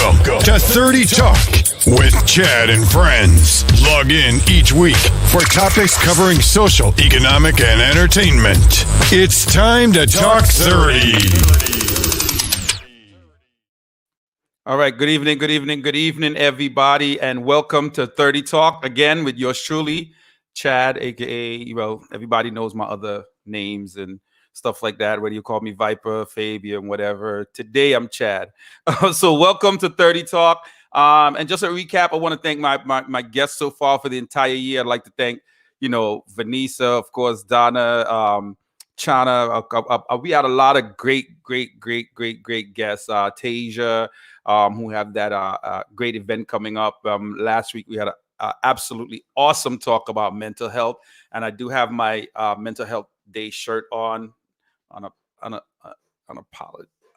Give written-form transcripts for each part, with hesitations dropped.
Welcome to 30 Talk with Chad and friends. Log in each week for topics covering social, economic, and entertainment. It's time to talk 30. All right, good evening, everybody, and welcome to 30 Talk again with yours truly, Chad, aka, everybody knows my other names and stuff like that, whether you call me Viper, Fabian, whatever. Today, I'm Chad. So welcome to 30 Talk. And just a recap, I want to thank my guests so far for the entire year. I'd like to thank, Vanessa, of course, Donna, Chana. We had a lot of great guests. Tasia, who have that great event coming up. Last week, we had a absolutely awesome talk about mental health. And I do have my Mental Health Day shirt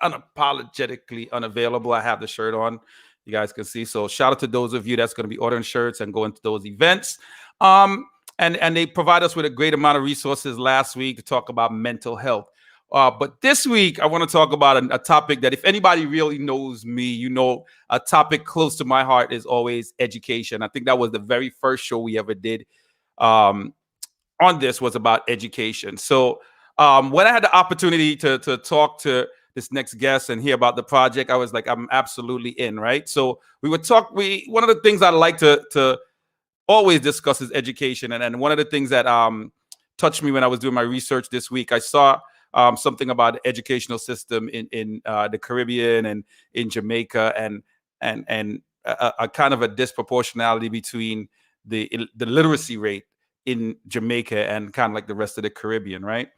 unapologetically unavailable. I have the shirt on, you guys can see. So shout out to those of you that's going to be ordering shirts and going to those events. And they provide us with a great amount of resources last week to talk about mental health. But this week, I want to talk about a topic that if anybody really knows me, a topic close to my heart is always education. I think that was the very first show we ever did on this was about education. So when I had the opportunity to talk to this next guest and hear about the project, I was like, I'm absolutely in, right? So one of the things I like to always discuss is education. And one of the things that touched me when I was doing my research this week, I saw something about the educational system in the Caribbean and in Jamaica and a kind of a disproportionality between the literacy rate in Jamaica and kind of like the rest of the Caribbean, right?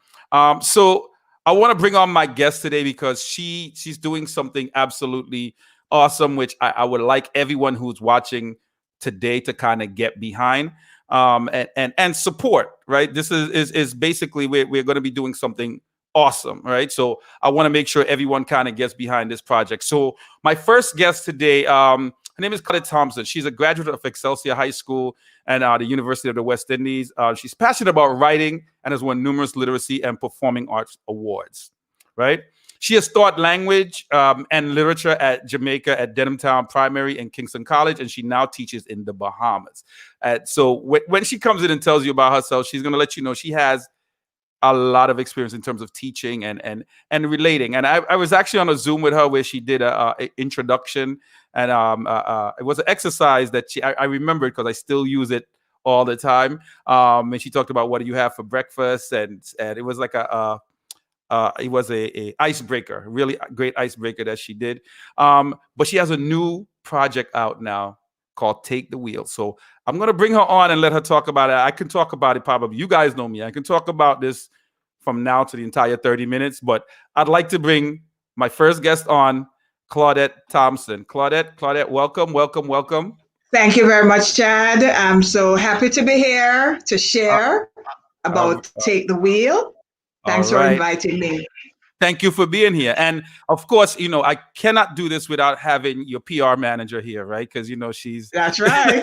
So I want to bring on my guest today because she's doing something absolutely awesome, which I would like everyone who's watching today to kind of get behind and support, right? This is basically we're going to be doing something awesome, right? So I want to make sure everyone kind of gets behind this project. So my first guest today, her name is Chade Dec. She's a graduate of Excelsior High School and the University of the West Indies. She's passionate about writing and has won numerous literacy and performing arts awards, right? She has taught language and literature at Jamaica at Denhamtown Primary and Kingston College, and she now teaches in the Bahamas. So when she comes in and tells you about herself, she's going to let you know she has a lot of experience in terms of teaching and relating. And I was actually on a Zoom with her where she did a introduction, and it was an exercise that I remembered because I still use it all the time. And she talked about what do you have for breakfast, and it was like a icebreaker, really great icebreaker that she did. But she has a new project out now called Take the Wheel. So I'm going to bring her on and let her talk about it. I can talk about it probably. You guys know me. I can talk about this from now to the entire 30 minutes, but I'd like to bring my first guest on, Chade Dec. Claudette, welcome. Thank you very much, Chad. I'm so happy to be here to share about Take the Wheel. Thanks for inviting me. Thank you for being here. And of course, I cannot do this without having your PR manager here, right? Because, she's... That's right.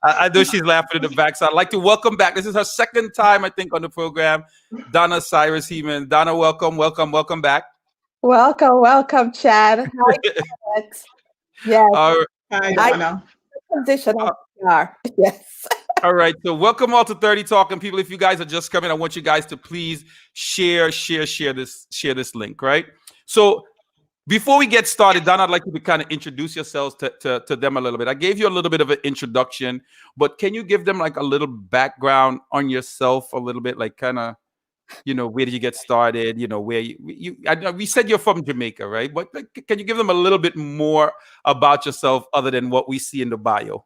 I know she's laughing in the back. So I'd like to welcome back. This is her second time, I think, on the program. Donna Cyrus Heeman. Donna, welcome back. Welcome, Chad. Hi, yes. Hi, Donna. Position of PR. Yes. All right. So welcome all to 30 Talk. And people, if you guys are just coming, I want you guys to please share this link, right? So before we get started, Donna, I'd like you to kind of introduce yourselves to them a little bit. I gave you a little bit of an introduction, but can you give them like a little background on yourself a little bit, like kind of, where did you get started? Where we said you're from Jamaica, right? But can you give them a little bit more about yourself other than what we see in the bio?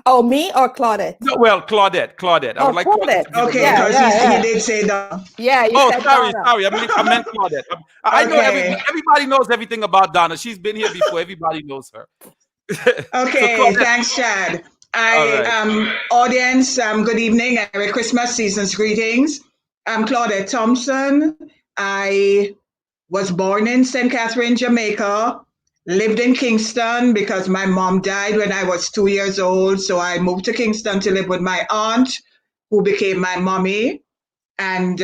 Oh, me or Claudette? No, well, Claudette. I would like Claudette. Okay, because he did say that. Yeah. Sorry. I meant Claudette. I know everybody knows everything about Donna. She's been here before. Everybody knows her. Okay, so thanks, Chad. Audience, good evening and Merry Christmas, season's greetings. I'm Chade Dec. I was born in St. Catherine, Jamaica. Lived in Kingston because my mom died when I was 2 years old. So I moved to Kingston to live with my aunt, who became my mommy. And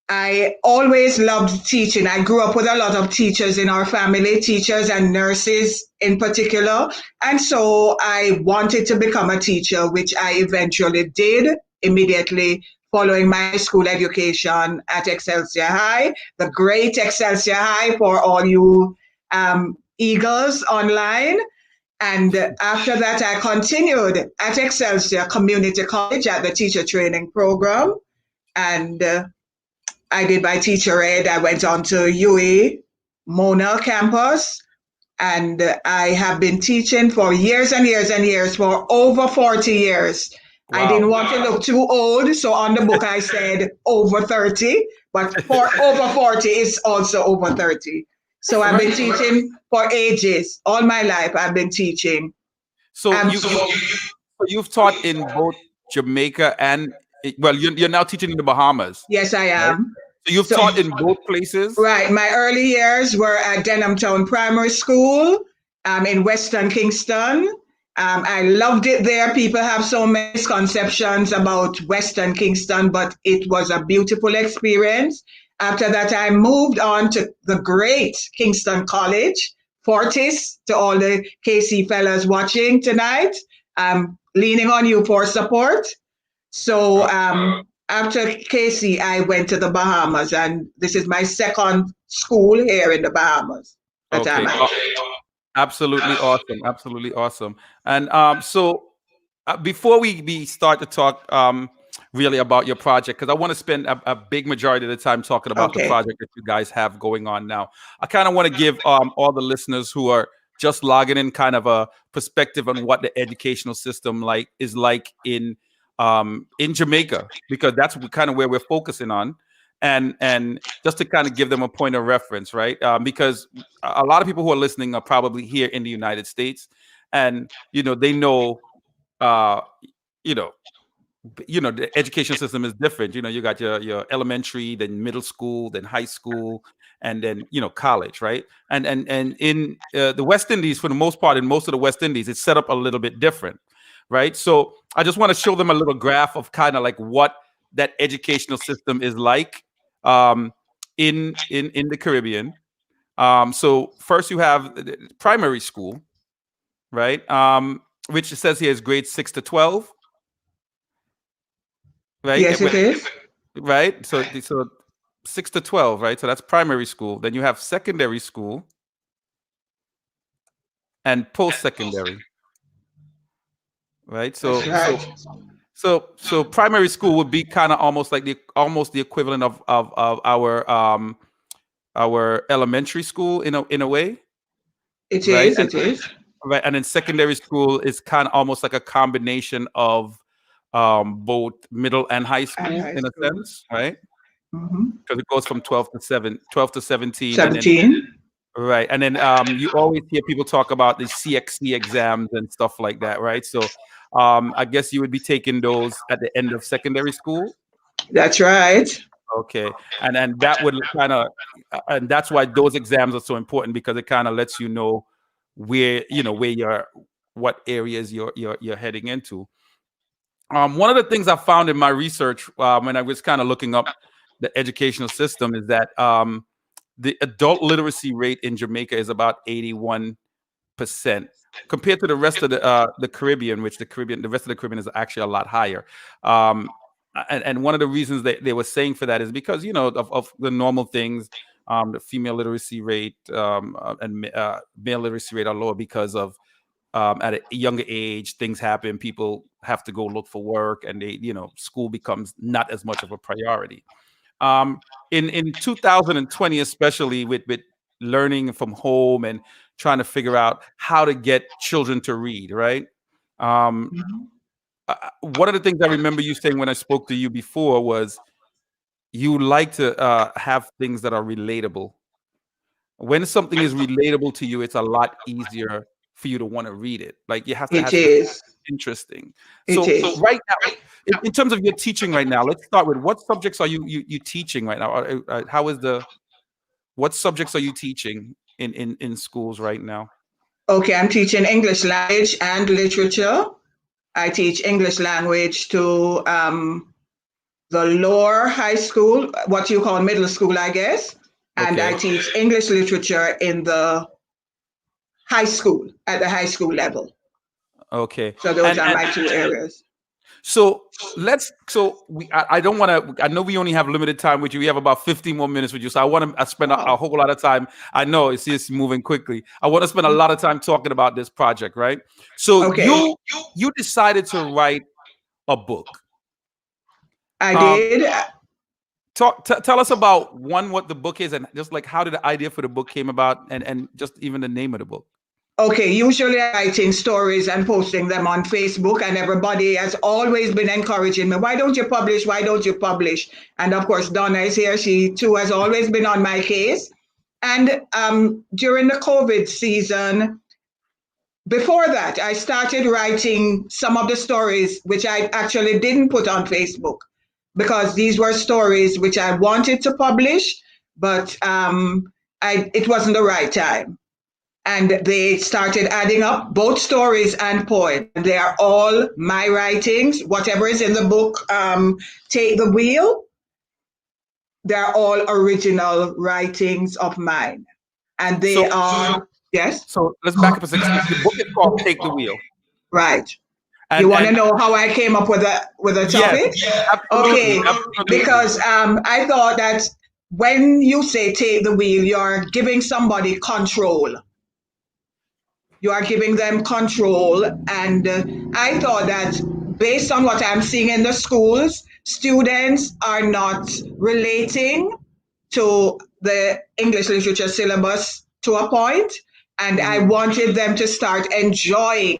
I always loved teaching. I grew up with a lot of teachers in our family, teachers and nurses in particular. And so I wanted to become a teacher, which I eventually did immediately following my school education at Excelsior High, the great Excelsior High for all you Eagles online. And after that, I continued at Excelsior Community College at the teacher training program. And I did my teacher ed. I went on to UA Mona campus, and I have been teaching for years and years and years, for over 40 years. Wow. I didn't want to look too old, so on the book I said over 30, but for over 40 is also over 30. So I've been teaching for ages. All my life I've been teaching. So you've taught in both Jamaica and, well, you're now teaching in the Bahamas. Yes, I am. Right? So you've taught in both places? Right. My early years were at Denham Town Primary School in Western Kingston. I loved it there. People have so many misconceptions about Western Kingston, but it was a beautiful experience. After that, I moved on to the great Kingston College, Fortis, to all the KC fellas watching tonight. I'm leaning on you for support. So after KC, I went to the Bahamas, and this is my second school here in the Bahamas. Okay. Absolutely awesome. Absolutely awesome. And so before we start to talk really about your project, because I want to spend a big majority of the time talking about the project that you guys have going on now. I kind of want to give all the listeners who are just logging in kind of a perspective on what the educational system is like in Jamaica, because that's kind of where we're focusing on. And just to kind of give them a point of reference, right? Because a lot of people who are listening are probably here in the United States, and they know, the education system is different. You got your elementary, then middle school, then high school, and then college, right? And in the West Indies, for the most part, in most of the West Indies, it's set up a little bit different, right? So I just want to show them a little graph of kind of like what that educational system is like in the Caribbean. So first you have primary school, right? Which it says here is grades 6 to 12. Right? Yes, it is. Right? So 6 to 12, right? So that's primary school. Then you have secondary school and post-secondary. Right? So primary school would be kind of almost like the equivalent of our elementary school in a way. It is. It is. Right. And then secondary school is kind of almost like a combination of both middle and high school in a sense, right? Because it goes from 12 to 17. 17. Right. And then you always hear people talk about the CXC exams and stuff like that, right? So I guess you would be taking those at the end of secondary school. That's right. Okay. And that would kind of, and that's why those exams are so important, because it kind of lets you know what areas you're heading into. One of the things I found in my research when I was kind of looking up the educational system is that the adult literacy rate in Jamaica is about 81% compared to the rest of the Caribbean, which the rest of the Caribbean is actually a lot higher. And one of the reasons they were saying for that is because of the normal things. The female literacy rate and male literacy rate are lower because of at a younger age, things happen. People have to go look for work, and school becomes not as much of a priority. In 2020, especially with learning from home and trying to figure out how to get children to read, right? One of the things I remember you saying when I spoke to you before was you like to have things that are relatable. When something is relatable to you, it's a lot easier for you to want to read it. Like you have to have something interesting. So right now, in terms of your teaching right now, let's start with what subjects are you teaching right now? What subjects are you teaching in schools right now? Okay, I'm teaching English language and literature. I teach English language to the lower high school, what you call middle school, I guess. And Okay. I teach English literature in the high school, at the high school level. Okay. So those are my two areas. So I don't want to, I know we only have limited time with you. We have about 15 more minutes with you. So I want to spend a whole lot of time. I know it's just moving quickly. I want to spend a lot of time talking about this project, right? So Okay. you decided to write a book. I did. Tell us about what the book is, and just like how did the idea for the book came about, and just even the name of the book. Okay, usually I'm writing stories and posting them on Facebook, and everybody has always been encouraging me, why don't you publish? Why don't you publish? And of course, Donna is here. She too has always been on my case. And during the COVID season, before that, I started writing some of the stories which I actually didn't put on Facebook because these were stories which I wanted to publish, but it wasn't the right time. And they started adding up, both stories and poems. They are all my writings. Whatever is in the book, Take the Wheel, they're all original writings of mine. And they are, yes? So let's back up a second. The book is called Take the Wheel. Right. You want to know how I came up with a topic? Yes, absolutely, okay, because I thought that when you say take the wheel, you're giving somebody control. You are giving them control. And I thought that based on what I'm seeing in the schools, students are not relating to the English literature syllabus to a point, and I wanted them to start enjoying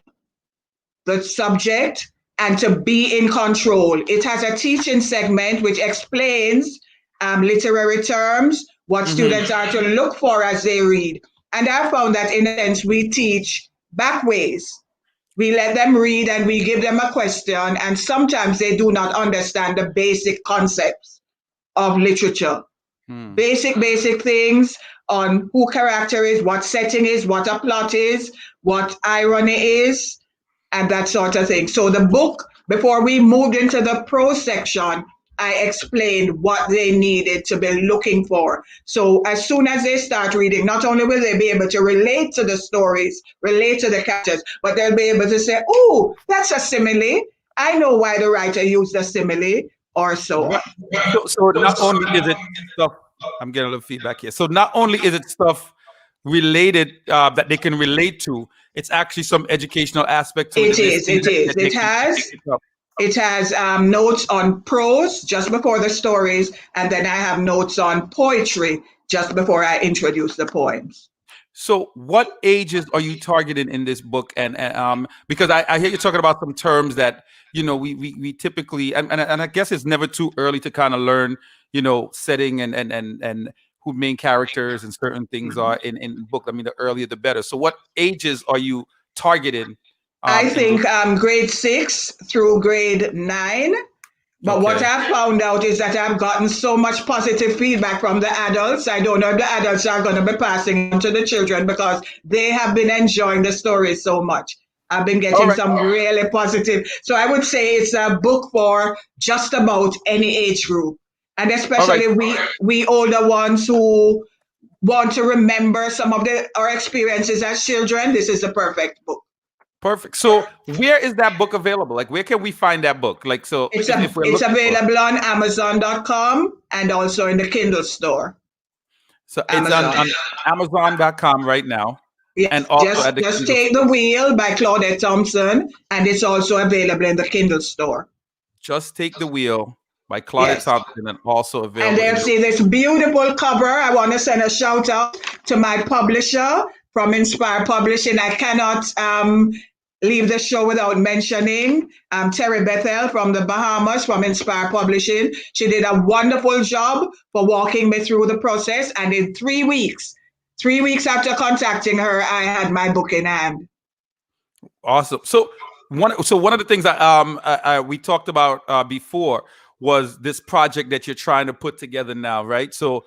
the subject and to be in control. It has a teaching segment which explains literary terms, what students are to look for as they read. And I found that in a sense, we teach back ways. We let them read and we give them a question, and sometimes they do not understand the basic concepts of literature. Basic things on who character is, what setting is, what a plot is, what irony is, and that sort of thing. So the book, before we moved into the prose section, I explained what they needed to be looking for. So as soon as they start reading, not only will they be able to relate to the stories, relate to the characters, but they'll be able to say, oh, that's a simile. I know why the writer used a simile, or so. So not only is it stuff, I'm getting a little feedback here. So not only is it stuff related that they can relate to, it's actually some educational aspect to it. It has notes on prose just before the stories, and then I have notes on poetry just before I introduce the poems. So what ages are you targeting in this book? And because I hear you talking about some terms that, you know, we typically, and I guess it's never too early to kind of learn, you know, setting and who main characters and certain things are in book. I mean, the earlier the better. So what ages are you targeting? I think grade 6 through grade 9. But what I've found out is that I've gotten so much positive feedback from the adults. I don't know if the adults are going to be passing on to the children because they have been enjoying the story so much. I've been getting some really positive. So I would say it's a book for just about any age group. And especially we older ones who want to remember some of our experiences as children. This is the perfect book. Perfect. So where is that book available? Like, where can we find that book? Like, so it's available on Amazon.com and also in the Kindle store. So it's on Amazon.com right now. Yes, and also just Take the Wheel by Chade Dec, and it's also available in the Kindle store. Just Take the Wheel by Chade Dec, and also available. And they'll see this beautiful cover. I want to send a shout out to my publisher from Inspire Publishing. I cannot leave the show without mentioning Terry Bethel from the Bahamas from Inspire Publishing. She did a wonderful job for walking me through the process. And in 3 weeks after contacting her, I had my book in hand. Awesome. So one of the things that we talked about before was this project that you're trying to put together now, right? So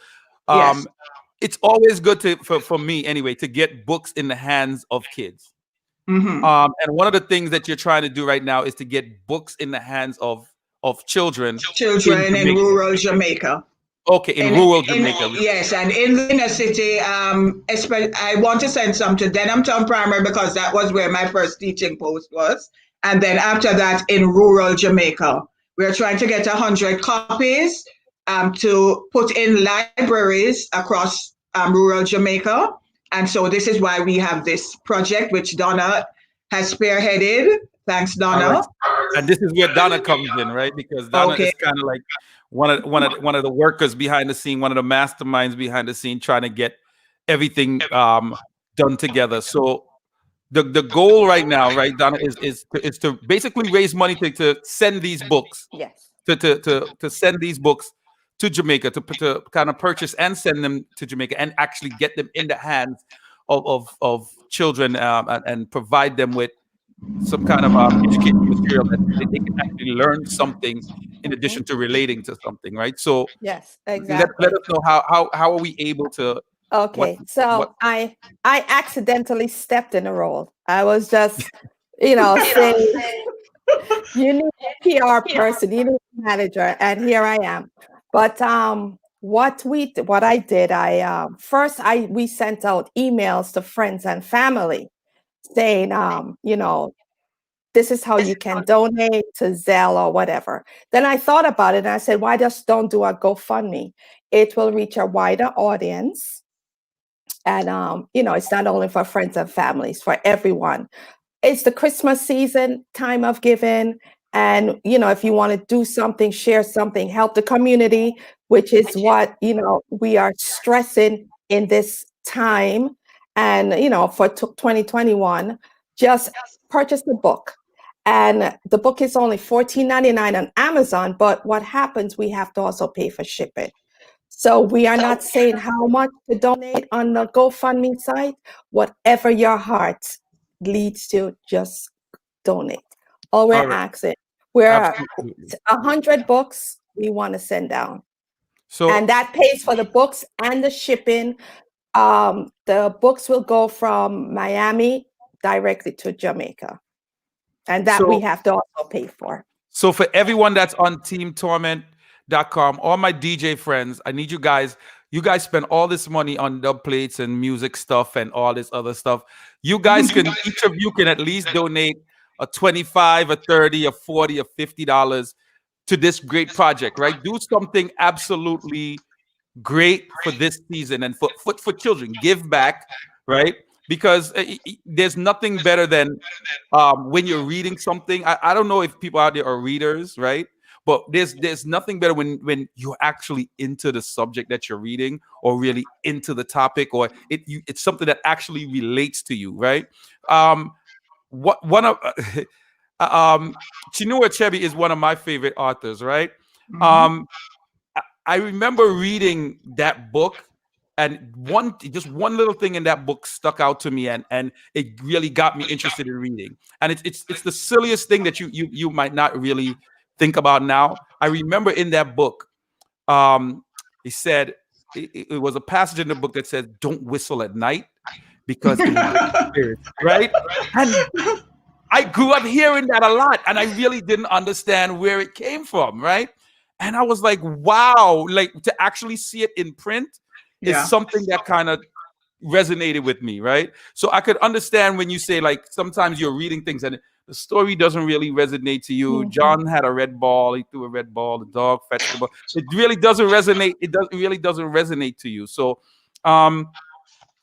it's always good for me anyway to get books in the hands of kids. And one of the things that you're trying to do right now is to get books in the hands of of children in rural Jamaica. Okay, in rural Jamaica. Yes, and in the inner city, I want to send some to Denham Town Primary because that was where my first teaching post was. And then after that, in rural Jamaica, we're trying to get 100 copies to put in libraries across rural Jamaica. And so this is why we have this project, which Donna has spearheaded. Thanks, Donna. Right. And this is where Donna comes in, right? Because Donna is kind of like one of the workers behind the scene, one of the masterminds behind the scene, trying to get everything done together. So the goal right now, right, Donna, is to basically raise money to send these books. Yes. To send these books to Jamaica, to kind of purchase and send them to Jamaica and actually get them in the hands of children and provide them with some kind of educational material that they can actually learn something in addition to relating to something, right? So yes, exactly. Let us know how are we able to. Okay, I accidentally stepped in a role. I was just, saying you need a PR person, you need a manager, and here I am. But what I did, first we sent out emails to friends and family saying, this is how you can donate to Zelle or whatever. Then I thought about it and I said, why just don't do a GoFundMe? It will reach a wider audience. And, it's not only for friends and families, for everyone. It's the Christmas season, time of giving. And, if you want to do something, share something, help the community, which is what, we are stressing in this time. And, for 2021, just purchase the book. And the book is only $14.99 on Amazon. But what happens, we have to also pay for shipping. So we are not saying how much to donate on the GoFundMe site. Whatever your heart leads to, just donate. All we're asking, we're 100 books we want to send down. And that pays for the books and the shipping. The books will go from Miami directly to Jamaica. And that we have to also pay for. So for everyone that's on teamtorment.com, all my DJ friends, I need you guys spend all this money on dub plates and music stuff and all this other stuff. You guys each of you can at least donate a $25, a $30, a $40, or $50 to this great project, right? Do something absolutely great for this season and for children. Give back, right? Because there's nothing better than when you're reading something. I don't know if people out there are readers, right? But there's nothing better when you're actually into the subject that you're reading or really into the topic, or it's something that actually relates to you, right? Chinua Achebe is one of my favorite authors, right? Mm-hmm. I remember reading that book, and just one little thing in that book stuck out to me, and it really got me interested in reading. And it's the silliest thing that you might not really think about now. I remember in that book, he said it was a passage in the book that said, "Don't whistle at night because it will spirit," right? And I grew up hearing that a lot, and I really didn't understand where it came from, right? And I was like, wow, like to actually see it in print is something that kind of resonated with me, right? So I could understand when you say, like, sometimes you're reading things and the story doesn't really resonate to you. Mm-hmm. John had a red ball, he threw a red ball, the dog fetched the ball. It really doesn't resonate. Really doesn't resonate to you. So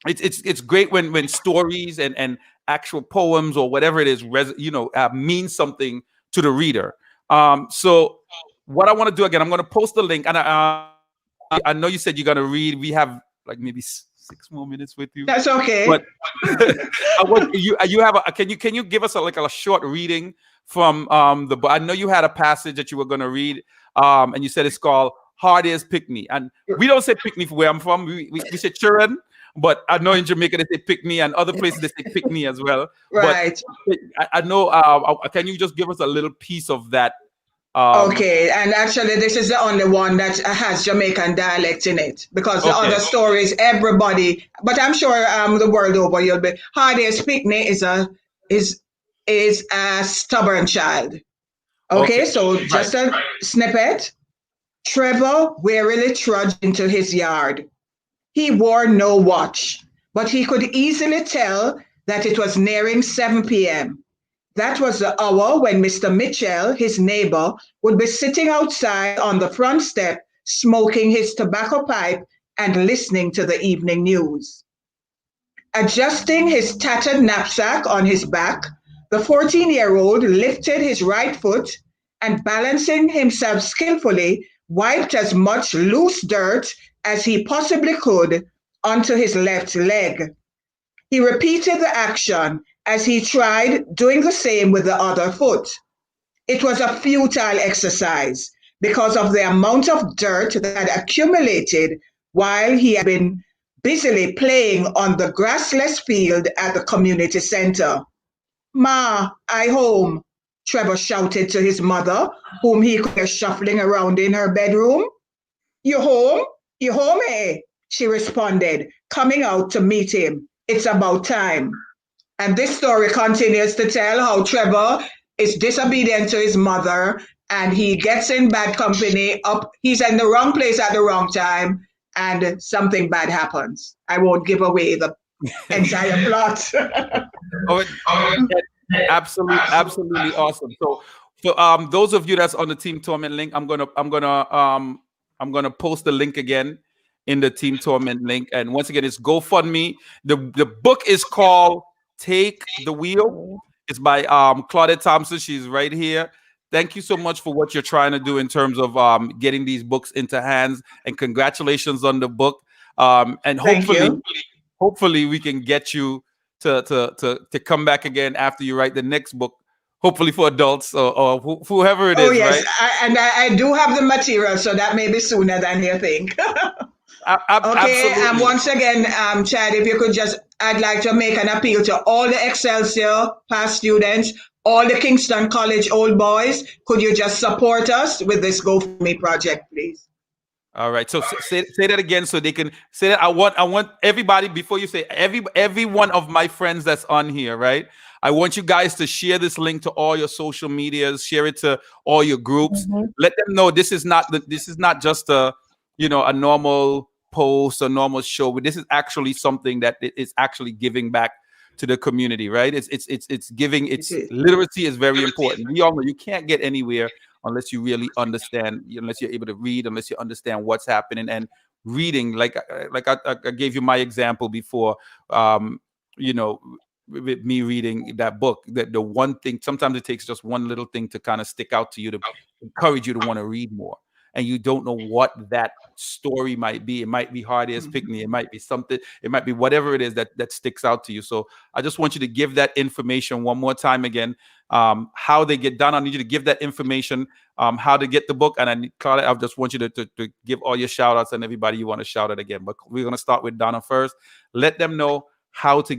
it's great when stories and actual poems or whatever it is, mean something to the reader. So what I want to do again, I'm going to post the link, and I know you said you're going to read. We have like maybe 6 more minutes with you. That's okay. But can you give us a short reading from the book? I know you had a passage that you were going to read, and you said it's called "Hard As Pick Me," and we don't say "pick me" for where I'm from. We say "children," but I know in Jamaica they say "pick me," and other places they say "pick me" as well. Right. But I know. Can you just give us a little piece of that? Okay, and actually this is the only one that has Jamaican dialect in it, because the other stories, everybody, but I'm sure the world over you'll be, Hard As Pick Me is a stubborn child. Okay, so just a snippet. Trevor wearily trudged into his yard. He wore no watch, but he could easily tell that it was nearing 7 p.m. That was the hour when Mr. Mitchell, his neighbor, would be sitting outside on the front step, smoking his tobacco pipe and listening to the evening news. Adjusting his tattered knapsack on his back, the 14-year-old lifted his right foot and, balancing himself skillfully, wiped as much loose dirt as he possibly could onto his left leg. He repeated the action as he tried doing the same with the other foot. It was a futile exercise because of the amount of dirt that had accumulated while he had been busily playing on the grassless field at the community center. "Ma, I home," Trevor shouted to his mother, whom he could hear shuffling around in her bedroom. "You home? You home, eh?" she responded, coming out to meet him. "It's about time." And this story continues to tell how Trevor is disobedient to his mother and he gets in bad company. He's in the wrong place at the wrong time, and something bad happens. I won't give away the entire plot. Absolutely awesome. So for those of you that's on the Team Torment link, I'm gonna post the link again in the Team Torment link. And once again, it's GoFundMe. The book is called Take the Wheel. It's by Chade Thompson. She's right here. Thank you so much for what you're trying to do in terms of getting these books into hands. And congratulations on the book. And hopefully we can get you to come back again after you write the next book, hopefully for adults or whoever it is. Yes, right? I do have the material, so that may be sooner than you think. Okay, and once again, Chad, if you could I'd like to make an appeal to all the Excelsior past students, all the Kingston College old boys. Could you just support us with this GoFundMe project, please? All right. So say that again so they can say that. I want everybody, before you say every one of my friends that's on here, right? I want you guys to share this link to all your social medias, share it to all your groups. Mm-hmm. Let them know this is not just a normal post or normal show, but this is actually something that is actually giving back to the community, right? It's giving. Literacy is very important. We all know you can't get anywhere unless you really understand, unless you're able to read, unless you understand what's happening. And reading, like I gave you my example before, with me reading that book, that the one thing, sometimes it takes just one little thing to kind of stick out to you, to encourage you to want to read more. And you don't know what that story might be. It might be Hard as Picnic. It might be something. It might be whatever it is that sticks out to you. So I just want you to give that information one more time again. How they get done. I need you to give that information. How to get the book. And Claudia, I just want you to give all your shout outs and everybody you want to shout out again. But we're gonna start with Donna first. Let them know how do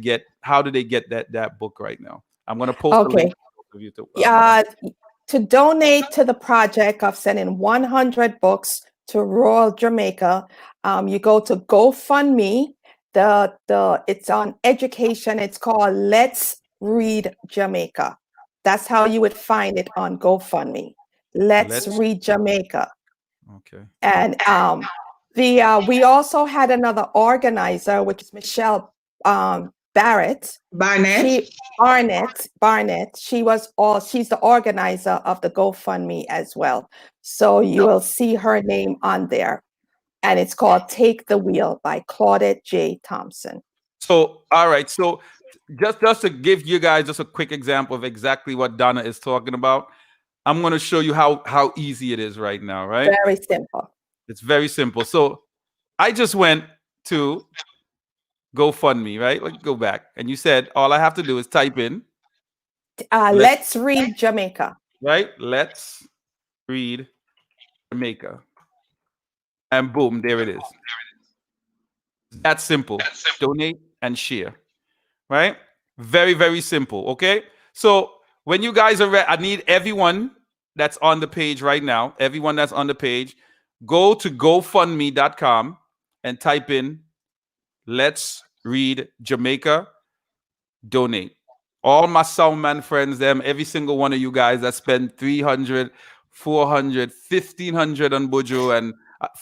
they get that book right now. I'm gonna post the link for you to donate to the project of sending 100 books to rural Jamaica. You go to GoFundMe. It's on education. It's called Let's Read Jamaica. That's how you would find it on GoFundMe. Let's Read Jamaica. Okay. And we also had another organizer, which is Michelle Barnett. She's the organizer of the GoFundMe as well. So you will see her name on there. And it's called Take the Wheel by Chade J. Thompson. So, all right. So just to give you guys just a quick example of exactly what Donna is talking about, I'm going to show you how easy it is right now, right? Very simple. It's very simple. So I just went to GoFundMe, right? Like, go back. And you said all I have to do is type in Let's Read Jamaica. Right? Let's Read Jamaica. And boom, there it is. That's simple. Donate and share. Right? Very, very simple. Okay. So when you guys are ready, I need everyone that's on the page right now, everyone that's on the page, go to GoFundMe.com and type in Let's Read Jamaica, donate. all my Soundman friends, them, every single one of you guys that spend 300, 400, 1,500 on Buju and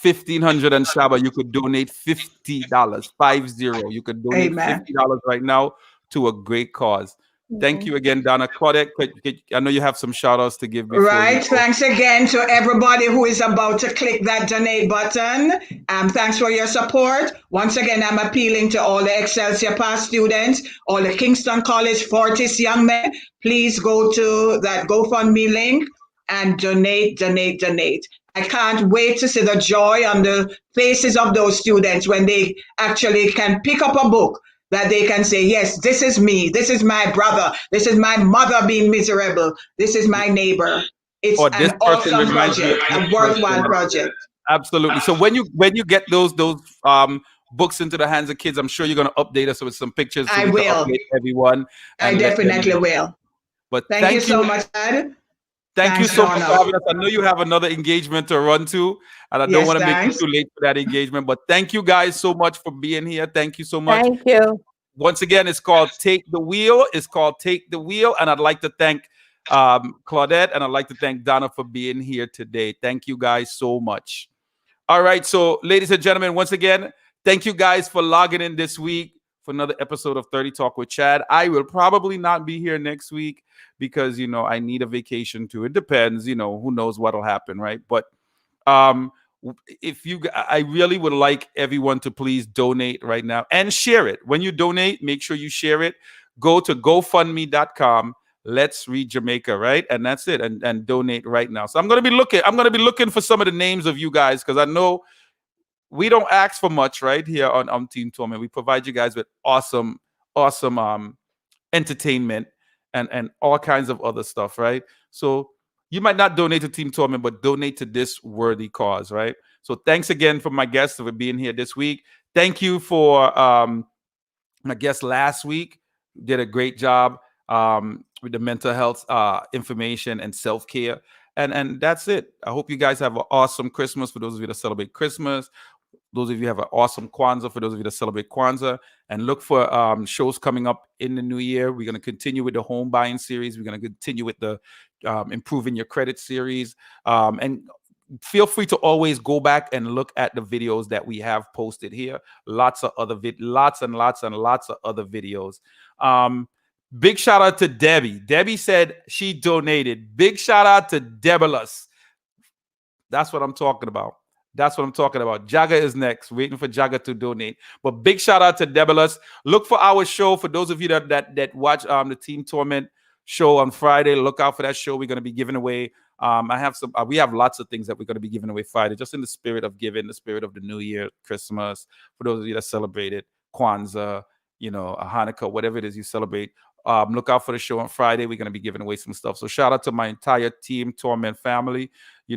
1,500 on Shaba, you could donate $50, 50. You could donate $50 right now to a great cause. Thank you again, Donna. Claudette, I know you have some shout outs to give before. Right. Thanks again to everybody who is about to click that donate button. Thanks for your support. Once again, I'm appealing to all the Excelsior Pass students, all the Kingston College Fortis young men. Please go to that GoFundMe link and donate. I can't wait to see the joy on the faces of those students when they actually can pick up a book that they can say, yes, this is me, this is my brother, this is my mother being miserable, this is my neighbor. It's an awesome project, a worthwhile project. Absolutely. So when you get those books into the hands of kids, I'm sure you're going to update us with some pictures. So I will. Everyone. I definitely will. But thank you so much, Ed. Thank you so much for having us. I know you have another engagement to run to, and I don't want to make it too late for that engagement. But thank you guys so much for being here. Thank you so much. Thank you. Once again, it's called Take the Wheel. And I'd like to thank Claudette, and I'd like to thank Donna for being here today. Thank you guys so much. All right. So, ladies and gentlemen, once again, thank you guys for logging in this week for another episode of 30 Talk with Chad. I will probably not be here next week because, I need a vacation too. It depends, who knows what'll happen, right? But I really would like everyone to please donate right now and share it. When you donate, make sure you share it. Go to GoFundMe.com. Let's Read Jamaica, right? And that's it. And donate right now. So I'm gonna be looking for some of the names of you guys, because I know we don't ask for much right here on Team Torment. We provide you guys with awesome entertainment and all kinds of other stuff, right? So you might not donate to Team Torment, but donate to this worthy cause, right? So thanks again for my guests for being here this week. Thank you for my guest last week. Did a great job with the mental health information and self-care. And that's it. I hope you guys have an awesome Christmas for those of you that celebrate Christmas. Those of you have an awesome Kwanzaa for those of you that celebrate Kwanzaa. And look for shows coming up in the new year. We're going to continue with the home buying series. We're going to continue with the improving your credit series. And feel free to always go back and look at the videos that we have posted here. Lots and lots of other videos. Big shout out to Debbie. Debbie said she donated. Big shout out to Debulus. That's what I'm talking about. Jaga is next. Waiting for Jaga to donate. But big shout out to Debulus. Look for our show. For those of you that watch the Team Torment show on Friday, look out for that show. We're going to be giving away. We have lots of things that we're going to be giving away Friday, just in the spirit of giving, the spirit of the New Year, Christmas. For those of you that celebrated Kwanzaa, Hanukkah, whatever it is you celebrate. Look out for the show on Friday. We're going to be giving away some stuff. So shout out to my entire Team Torment family. We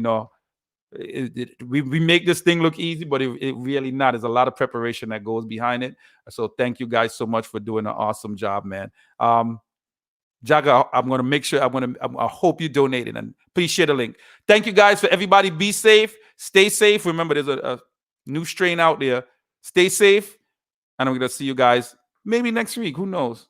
make this thing look easy, but it really not. There's a lot of preparation that goes behind it. So thank you guys so much for doing an awesome job, man. Jaga, I'm going to make sure I hope you donated, and please share the link. Thank you guys. For everybody, be safe, stay safe. Remember, there's a new strain out there. Stay safe, and I'm going to see you guys maybe next week. Who knows?